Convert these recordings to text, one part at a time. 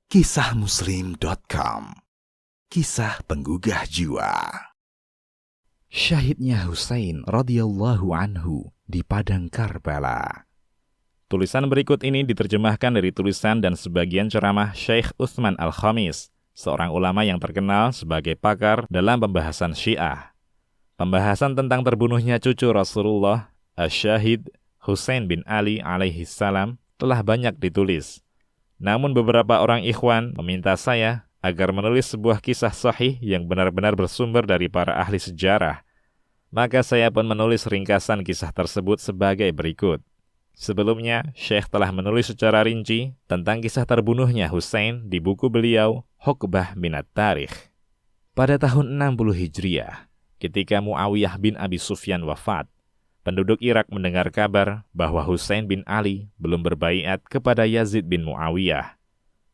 Kisahmuslim.com. Kisah penggugah jiwa. Syahidnya Husain radhiyallahu anhu di padang Karbala. Tulisan berikut ini diterjemahkan dari tulisan dan sebagian ceramah Syekh Utsman Al-Khamis, seorang ulama yang terkenal sebagai pakar dalam pembahasan Syiah. Pembahasan tentang terbunuhnya cucu Rasulullah, Asy-Syahid Husain bin Ali alaihi salam, telah banyak ditulis. Namun beberapa orang ikhwan meminta saya agar menulis sebuah kisah sahih yang benar-benar bersumber dari para ahli sejarah. Maka saya pun menulis ringkasan kisah tersebut sebagai berikut. Sebelumnya, Syekh telah menulis secara rinci tentang kisah terbunuhnya Husain di buku beliau, Hukbah Minat Tarikh. Pada tahun 60 Hijriah, ketika Muawiyah bin Abi Sufyan wafat, penduduk Irak mendengar kabar bahwa Husain bin Ali belum berbaiat kepada Yazid bin Muawiyah.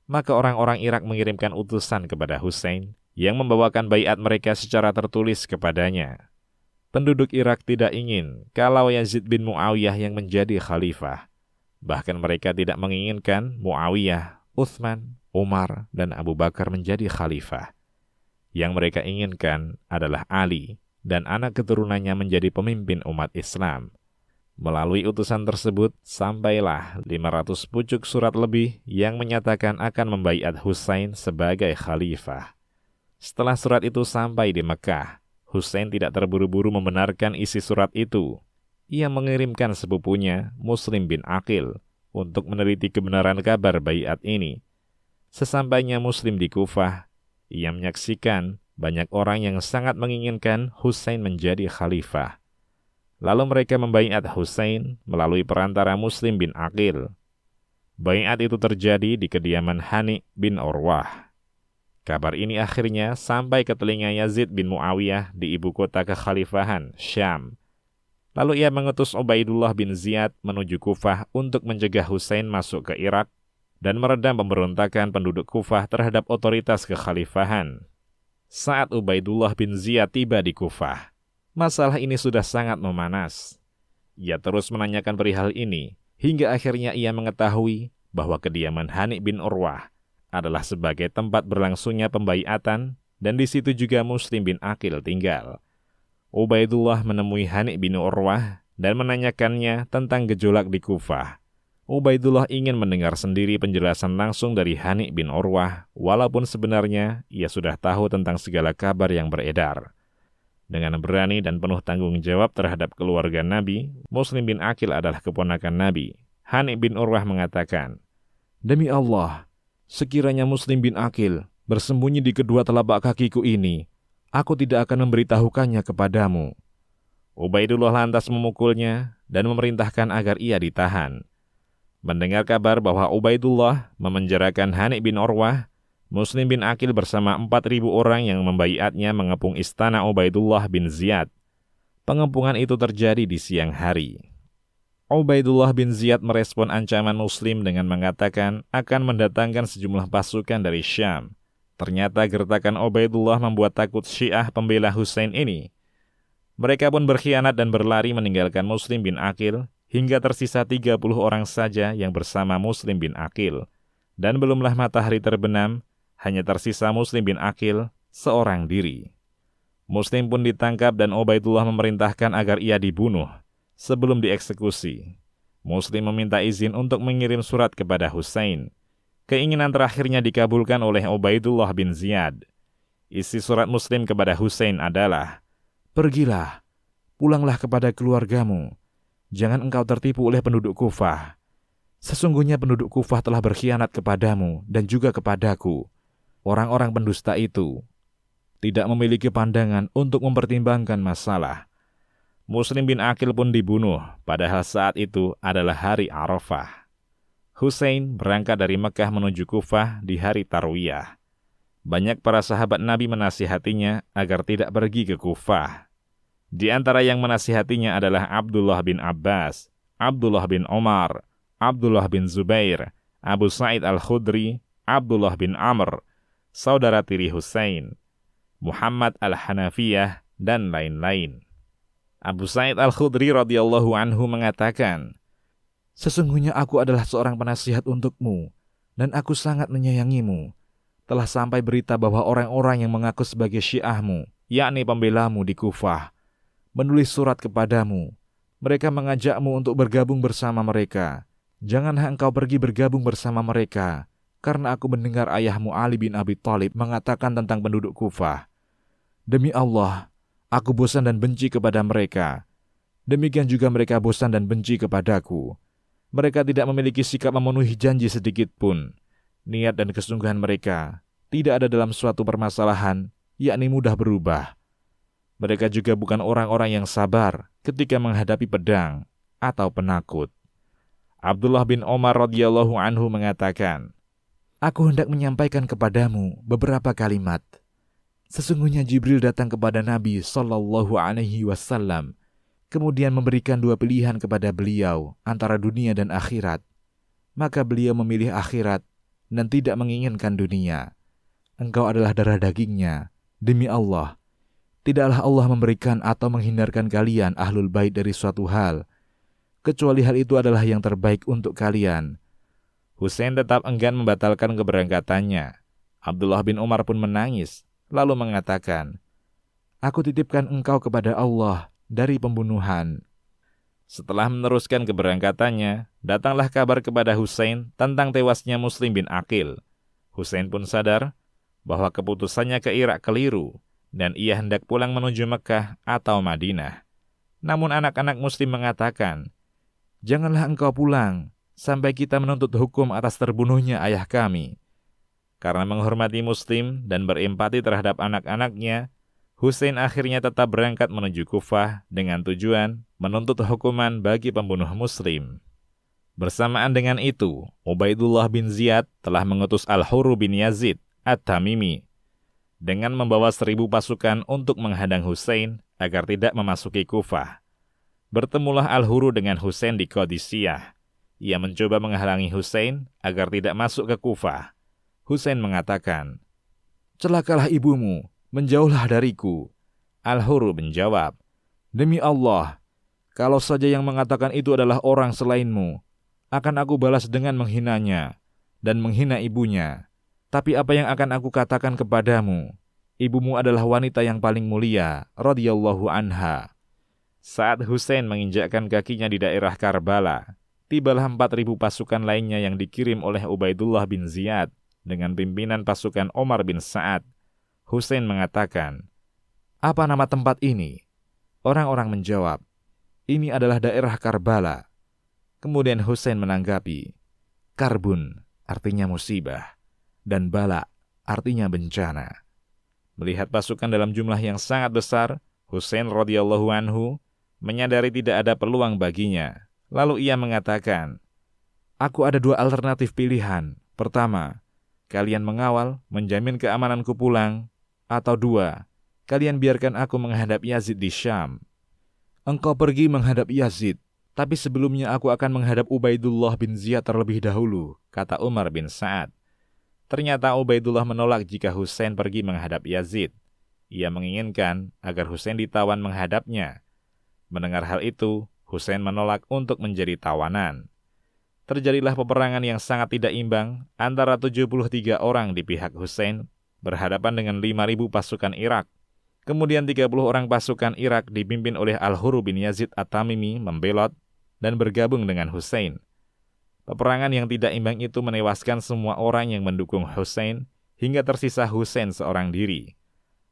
Maka orang-orang Irak mengirimkan utusan kepada Husain yang membawakan baiat mereka secara tertulis kepadanya. Penduduk Irak tidak ingin kalau Yazid bin Muawiyah yang menjadi khalifah. Bahkan mereka tidak menginginkan Muawiyah, Utsman, Umar, dan Abu Bakar menjadi khalifah. Yang mereka inginkan adalah Ali dan anak keturunannya menjadi pemimpin umat Islam. Melalui utusan tersebut, sampailah 500 pucuk surat lebih yang menyatakan akan membaiat Husain sebagai khalifah. Setelah surat itu sampai di Mekah, Husain tidak terburu-buru membenarkan isi surat itu. Ia mengirimkan sepupunya, Muslim bin Aqil, untuk meneliti kebenaran kabar baiat ini. Sesampainya Muslim di Kufah, ia menyaksikan banyak orang yang sangat menginginkan Husain menjadi khalifah. Lalu mereka membaiat Husain melalui perantara Muslim bin Aqil. Baiat itu terjadi di kediaman Hani bin Urwah. Kabar ini akhirnya sampai ke telinga Yazid bin Muawiyah di ibu kota kekhalifahan, Syam. Lalu ia mengutus Ubaidullah bin Ziyad menuju Kufah untuk mencegah Husain masuk ke Irak dan meredam pemberontakan penduduk Kufah terhadap otoritas kekhalifahan. Saat Ubaidullah bin Ziyad tiba di Kufah, masalah ini sudah sangat memanas. Ia terus menanyakan perihal ini, hingga akhirnya ia mengetahui bahwa kediaman Hani bin Urwah adalah sebagai tempat berlangsungnya pembaiatan, dan di situ juga Muslim bin Aqil tinggal. Ubaidullah menemui Hani bin Urwah dan menanyakannya tentang gejolak di Kufah. Ubaidullah ingin mendengar sendiri penjelasan langsung dari Hani bin Urwah, walaupun sebenarnya ia sudah tahu tentang segala kabar yang beredar. Dengan berani dan penuh tanggung jawab terhadap keluarga Nabi, Muslim bin Aqil adalah keponakan Nabi. Hani bin Urwah mengatakan, "Demi Allah, sekiranya Muslim bin Aqil bersembunyi di kedua telapak kakiku ini, aku tidak akan memberitahukannya kepadamu." Ubaidullah lantas memukulnya dan memerintahkan agar ia ditahan. Mendengar kabar bahwa Ubaidullah memenjarakan Hani bin Urwah, Muslim bin Aqil bersama 4.000 orang yang membaiatnya mengepung istana Ubaidullah bin Ziyad. Pengepungan itu terjadi di siang hari. Ubaidullah bin Ziyad merespon ancaman Muslim dengan mengatakan akan mendatangkan sejumlah pasukan dari Syam. Ternyata gertakan Ubaidullah membuat takut Syiah pembela Husain ini. Mereka pun berkhianat dan berlari meninggalkan Muslim bin Aqil, hingga tersisa 30 orang saja yang bersama Muslim bin Aqil. Dan belumlah matahari terbenam, hanya tersisa Muslim bin Aqil seorang diri. Muslim pun ditangkap dan Ubaidullah memerintahkan agar ia dibunuh sebelum dieksekusi. Muslim meminta izin untuk mengirim surat kepada Husain. Keinginan terakhirnya dikabulkan oleh Ubaidullah bin Ziyad. Isi surat Muslim kepada Husain adalah, "Pergilah, pulanglah kepada keluargamu. Jangan engkau tertipu oleh penduduk Kufah. Sesungguhnya penduduk Kufah telah berkhianat kepadamu dan juga kepadaku. Orang-orang pendusta itu tidak memiliki pandangan untuk mempertimbangkan masalah." Muslim bin Aqil pun dibunuh, padahal saat itu adalah hari Arafah. Husain berangkat dari Mekah menuju Kufah di hari Tarwiyah. Banyak para sahabat Nabi menasihatinya agar tidak pergi ke Kufah. Di antara yang menasihatinya adalah Abdullah bin Abbas, Abdullah bin Omar, Abdullah bin Zubair, Abu Sa'id al-Khudri, Abdullah bin Amr, saudara tiri Husain, Muhammad al-Hanafiyah, dan lain-lain. Abu Sa'id al-Khudri radhiyallahu anhu mengatakan, "Sesungguhnya aku adalah seorang penasihat untukmu, dan aku sangat menyayangimu. Telah sampai berita bahwa orang-orang yang mengaku sebagai Syiahmu, yakni pembelamu di Kufah, menulis surat kepadamu. Mereka mengajakmu untuk bergabung bersama mereka. Janganlah engkau pergi bergabung bersama mereka, karena aku mendengar ayahmu Ali bin Abi Thalib mengatakan tentang penduduk Kufah, demi Allah, aku bosan dan benci kepada mereka. Demikian juga mereka bosan dan benci kepadaku. Mereka tidak memiliki sikap memenuhi janji sedikit pun. Niat dan kesungguhan mereka tidak ada dalam suatu permasalahan, yakni mudah berubah. Mereka juga bukan orang-orang yang sabar ketika menghadapi pedang atau penakut. Abdullah bin Umar radhiyallahu anhu mengatakan, aku hendak menyampaikan kepadamu beberapa kalimat. Sesungguhnya Jibril datang kepada Nabi sallallahu alaihi wasallam, kemudian memberikan dua pilihan kepada beliau antara dunia dan akhirat. Maka beliau memilih akhirat dan tidak menginginkan dunia. Engkau adalah darah dagingnya. Demi Allah, tidaklah Allah memberikan atau menghindarkan kalian ahlul bait dari suatu hal, kecuali hal itu adalah yang terbaik untuk kalian. Husain tetap enggan membatalkan keberangkatannya. Abdullah bin Umar pun menangis, lalu mengatakan, aku titipkan engkau kepada Allah dari pembunuhan. Setelah meneruskan keberangkatannya, datanglah kabar kepada Husain tentang tewasnya Muslim bin Aqil. Husain pun sadar bahwa keputusannya ke Irak keliru dan ia hendak pulang menuju Mekah atau Madinah. Namun anak-anak Muslim mengatakan, janganlah engkau pulang sampai kita menuntut hukum atas terbunuhnya ayah kami. Karena menghormati Muslim dan berempati terhadap anak-anaknya, Husain akhirnya tetap berangkat menuju Kufah dengan tujuan menuntut hukuman bagi pembunuh Muslim. Bersamaan dengan itu, Ubaidullah bin Ziyad telah mengutus Al-Hurr bin Yazid At-Tamimi dengan membawa 1.000 pasukan untuk menghadang Husain agar tidak memasuki Kufah. Bertemulah Al-Hurr dengan Husain di Qadisiyah. Ia mencoba menghalangi Husain agar tidak masuk ke Kufah. Husain mengatakan, celakalah ibumu, menjauhlah dariku. Al-Hurr menjawab, demi Allah, kalau saja yang mengatakan itu adalah orang selainmu, akan aku balas dengan menghinanya dan menghina ibunya. Tapi apa yang akan aku katakan kepadamu? Ibumu adalah wanita yang paling mulia, radhiyallahu anha. Saat Husain menginjakkan kakinya di daerah Karbala, tibalah 4.000 pasukan lainnya yang dikirim oleh Ubaidullah bin Ziyad dengan pimpinan pasukan Omar bin Sa'ad. Husain mengatakan, apa nama tempat ini? Orang-orang menjawab, ini adalah daerah Karbala. Kemudian Husain menanggapi, Karbun artinya musibah, dan bala artinya bencana. Melihat pasukan dalam jumlah yang sangat besar, Husain radhiyallahu anhu menyadari tidak ada peluang baginya. Lalu ia mengatakan, aku ada 2 alternatif pilihan. Pertama, kalian mengawal, menjamin keamananku pulang. Atau 2, kalian biarkan aku menghadap Yazid di Syam. Engkau pergi menghadap Yazid, tapi sebelumnya aku akan menghadap Ubaidullah bin Ziyad terlebih dahulu, kata Umar bin Sa'ad. Ternyata Ubaidullah menolak jika Husain pergi menghadap Yazid. Ia menginginkan agar Husain ditawan menghadapnya. Mendengar hal itu, Husain menolak untuk menjadi tawanan. Terjadilah peperangan yang sangat tidak imbang antara 73 orang di pihak Husain berhadapan dengan 5.000 pasukan Irak. Kemudian 30 orang pasukan Irak dipimpin oleh Al-Hurr bin Yazid At-Tamimi membelot dan bergabung dengan Husain. Peperangan yang tidak imbang itu menewaskan semua orang yang mendukung Husain hingga tersisa Husain seorang diri.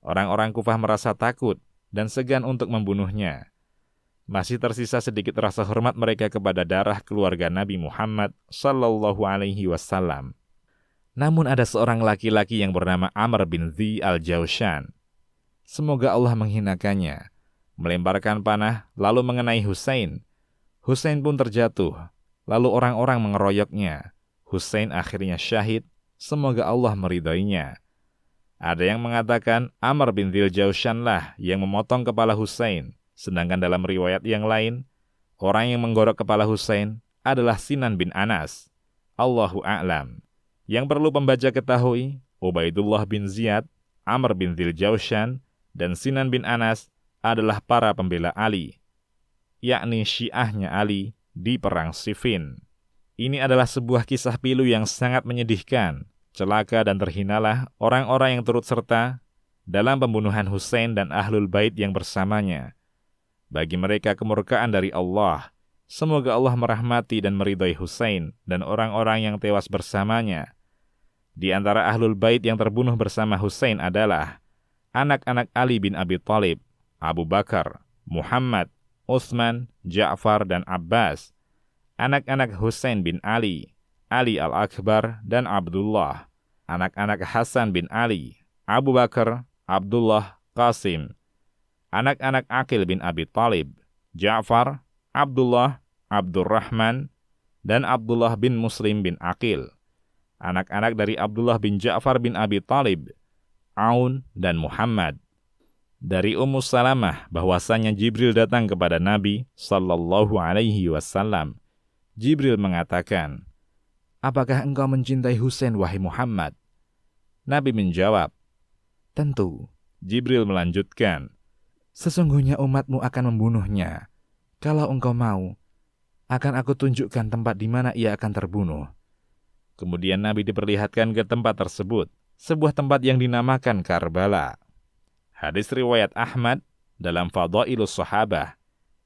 Orang-orang Kufah merasa takut dan segan untuk membunuhnya. Masih tersisa sedikit rasa hormat mereka kepada darah keluarga Nabi Muhammad sallallahu alaihi wasallam. Namun ada seorang laki-laki yang bernama Amr bin Dhi al-Jawshan. Semoga Allah menghinakannya. Melemparkan panah lalu mengenai Husain. Husain pun terjatuh. Lalu orang-orang mengeroyoknya. Husain akhirnya syahid. Semoga Allah meridainya. Ada yang mengatakan Amr bin Dhi al-Jawshan lah yang memotong kepala Husain. Sedangkan dalam riwayat yang lain, orang yang menggorok kepala Husain adalah Sinan bin Anas. Allahu a'lam. Yang perlu pembaca ketahui, Ubaidullah bin Ziyad, Amr bin Dhi al-Jawshan, dan Sinan bin Anas adalah para pembela Ali, yakni Syiahnya Ali di Perang Siffin. Ini adalah sebuah kisah pilu yang sangat menyedihkan. Celaka dan terhinalah orang-orang yang turut serta dalam pembunuhan Husain dan Ahlul Bait yang bersamanya. Bagi mereka kemurkaan dari Allah. Semoga Allah merahmati dan meridhai Husain dan orang-orang yang tewas bersamanya. Di antara Ahlul Bait yang terbunuh bersama Husain adalah anak-anak Ali bin Abi Thalib, Abu Bakar, Muhammad, Utsman, Ja'far, dan Abbas. Anak-anak Husain bin Ali, Ali Al-Akbar, dan Abdullah. Anak-anak Hasan bin Ali, Abu Bakar, Abdullah, Qasim. Anak-anak Aqil bin Abi Thalib, Ja'far, Abdullah, Abdurrahman, dan Abdullah bin Muslim bin Aqil. Anak-anak dari Abdullah bin Ja'far bin Abi Thalib, Aun, dan Muhammad. Dari Ummu Salamah bahwasanya Jibril datang kepada Nabi sallallahu alaihi wasallam. Jibril mengatakan, "Apakah engkau mencintai Husain wahai Muhammad?" Nabi menjawab, "Tentu." Jibril melanjutkan, "Sesungguhnya umatmu akan membunuhnya. Kalau engkau mau, akan aku tunjukkan tempat di mana ia akan terbunuh." Kemudian Nabi diperlihatkan ke tempat tersebut, sebuah tempat yang dinamakan Karbala. Hadis riwayat Ahmad dalam Fadailus Sahabah,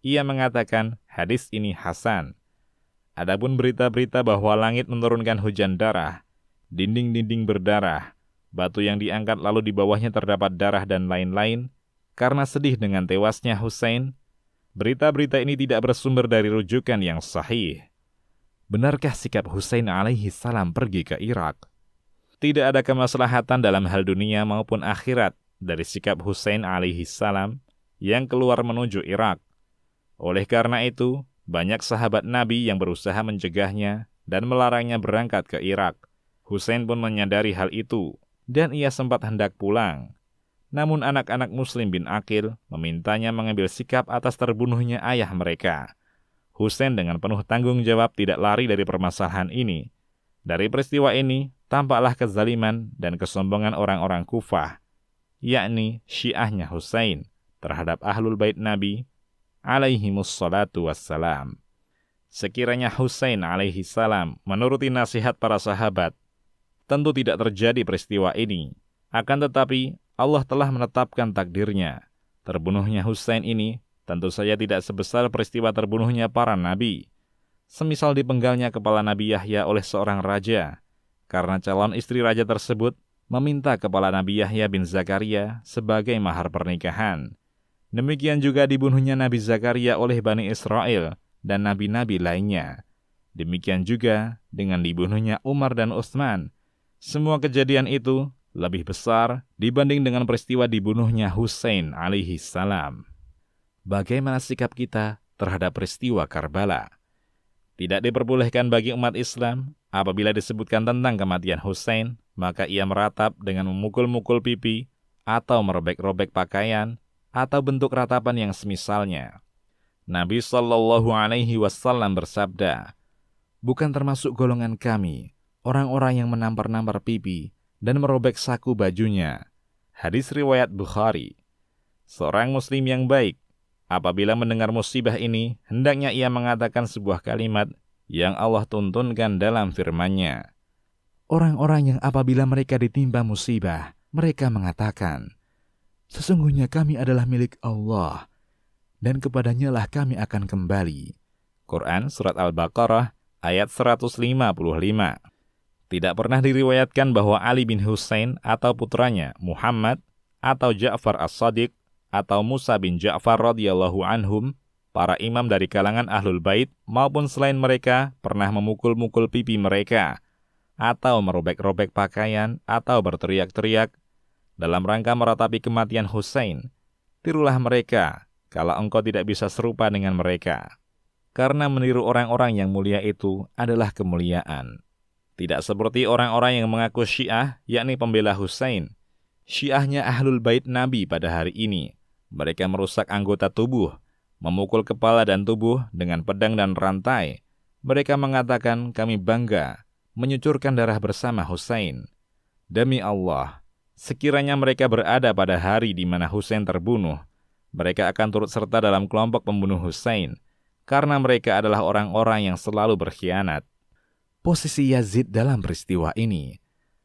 ia mengatakan hadis ini hasan. Adapun berita-berita bahwa langit menurunkan hujan darah, dinding-dinding berdarah, batu yang diangkat lalu di bawahnya terdapat darah dan lain-lain, karena sedih dengan tewasnya Husain, berita-berita ini tidak bersumber dari rujukan yang sahih. Benarkah sikap Husain alaihi salam pergi ke Irak? Tidak ada kemaslahatan dalam hal dunia maupun akhirat dari sikap Husain alaihi salam yang keluar menuju Irak. Oleh karena itu, banyak sahabat Nabi yang berusaha mencegahnya dan melarangnya berangkat ke Irak. Husain pun menyadari hal itu, dan ia sempat hendak pulang. Namun anak-anak Muslim bin Aqil memintanya mengambil sikap atas terbunuhnya ayah mereka. Husain dengan penuh tanggung jawab tidak lari dari permasalahan ini. Dari peristiwa ini, tampaklah kezaliman dan kesombongan orang-orang Kufah, yakni Syiahnya Husain, terhadap Ahlul Bait Nabi alaihimus salatu wassalam. Sekiranya Husain alaihi salam menuruti nasihat para sahabat, tentu tidak terjadi peristiwa ini. Akan tetapi, Allah telah menetapkan takdirnya. Terbunuhnya Husain ini tentu saja tidak sebesar peristiwa terbunuhnya para nabi. Semisal dipenggalnya kepala Nabi Yahya oleh seorang raja, karena calon istri raja tersebut meminta kepala Nabi Yahya bin Zakaria sebagai mahar pernikahan. Demikian juga dibunuhnya Nabi Zakaria oleh Bani Israel dan nabi-nabi lainnya. Demikian juga dengan dibunuhnya Umar dan Utsman. Semua kejadian itu lebih besar dibanding dengan peristiwa dibunuhnya Husain alaihi salam. Bagaimana sikap kita terhadap peristiwa Karbala? Tidak diperbolehkan bagi umat Islam apabila disebutkan tentang kematian Husain, maka ia meratap dengan memukul-mukul pipi atau merobek-robek pakaian atau bentuk ratapan yang semisalnya. Nabi Shallallahu Alaihi Wasallam bersabda, "Bukan termasuk golongan kami orang-orang yang menampar-nampar pipi dan merobek saku bajunya." Hadis riwayat Bukhari. Seorang muslim yang baik, apabila mendengar musibah ini, hendaknya ia mengatakan sebuah kalimat yang Allah tuntunkan dalam firman-Nya. Orang-orang yang apabila mereka ditimpa musibah, mereka mengatakan, "Sesungguhnya kami adalah milik Allah, dan kepadanya lah kami akan kembali." Quran Surat Al-Baqarah ayat 155. Tidak pernah diriwayatkan bahwa Ali bin Husain atau putranya Muhammad atau Ja'far As-Shadiq atau Musa bin Ja'far radhiyallahu anhum, para imam dari kalangan Ahlul Bait maupun selain mereka pernah memukul-mukul pipi mereka atau merobek-robek pakaian atau berteriak-teriak dalam rangka meratapi kematian Husain. Tirulah mereka kalau engkau tidak bisa serupa dengan mereka. Karena meniru orang-orang yang mulia itu adalah kemuliaan. Tidak seperti orang-orang yang mengaku Syiah, yakni pembela Husain. Syiahnya Ahlul Bait Nabi pada hari ini. Mereka merusak anggota tubuh, memukul kepala dan tubuh dengan pedang dan rantai. Mereka mengatakan, "Kami bangga menyucurkan darah bersama Husain." Demi Allah, sekiranya mereka berada pada hari di mana Husain terbunuh, mereka akan turut serta dalam kelompok pembunuh Husain, karena mereka adalah orang-orang yang selalu berkhianat. posisi Yazid dalam peristiwa ini.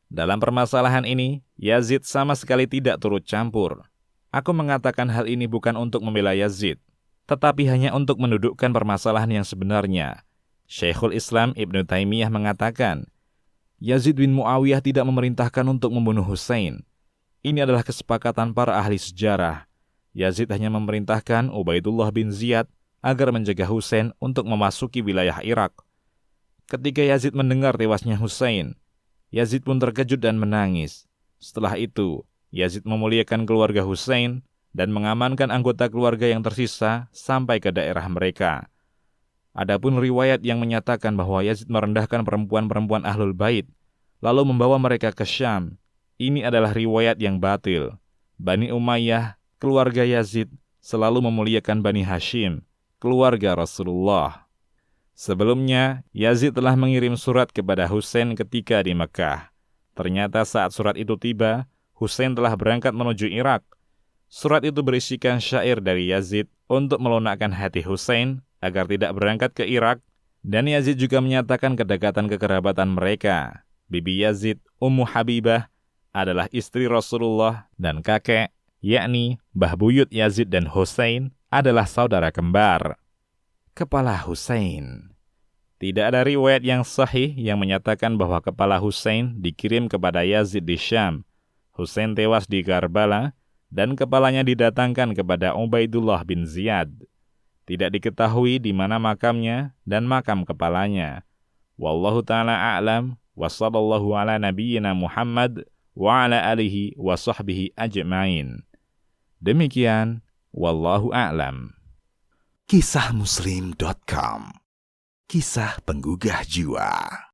Dalam permasalahan ini, Yazid sama sekali tidak turut campur. Aku mengatakan hal ini bukan untuk membela Yazid, tetapi hanya untuk mendudukkan permasalahan yang sebenarnya. Syekhul Islam Ibnu Taimiyah mengatakan, Yazid bin Muawiyah tidak memerintahkan untuk membunuh Husain. Ini adalah kesepakatan para ahli sejarah. Yazid hanya memerintahkan Ubaidullah bin Ziyad agar mencegah Husain untuk memasuki wilayah Irak. Ketika Yazid mendengar tewasnya Husain, Yazid pun terkejut dan menangis. Setelah itu, Yazid memuliakan keluarga Husain dan mengamankan anggota keluarga yang tersisa sampai ke daerah mereka. Adapun riwayat yang menyatakan bahwa Yazid merendahkan perempuan-perempuan Ahlul Bait, lalu membawa mereka ke Syam, ini adalah riwayat yang batil. Bani Umayyah, keluarga Yazid, selalu memuliakan Bani Hashim, keluarga Rasulullah. Sebelumnya, Yazid telah mengirim surat kepada Husain ketika di Mekah. Ternyata saat surat itu tiba, Husain telah berangkat menuju Irak. Surat itu berisikan syair dari Yazid untuk melunakkan hati Husain agar tidak berangkat ke Irak, dan Yazid juga menyatakan kedekatan kekerabatan mereka. Bibi Yazid, Ummu Habibah, adalah istri Rasulullah dan kakek, yakni Mbah Buyut Yazid dan Husain adalah saudara kembar. Kepala Husain. Tidak ada riwayat yang sahih yang menyatakan bahwa kepala Husain dikirim kepada Yazid di Syam. Husain tewas di Karbala dan kepalanya didatangkan kepada Ubaidullah bin Ziyad. Tidak diketahui di mana makamnya dan makam kepalanya. Wallahu ta'ala a'lam wa sallallahu ala nabiyyina Muhammad wa ala alihi wa sahbihi ajma'in. Demikian, wallahu a'lam. Kisahmuslim.com. Kisah penggugah jiwa.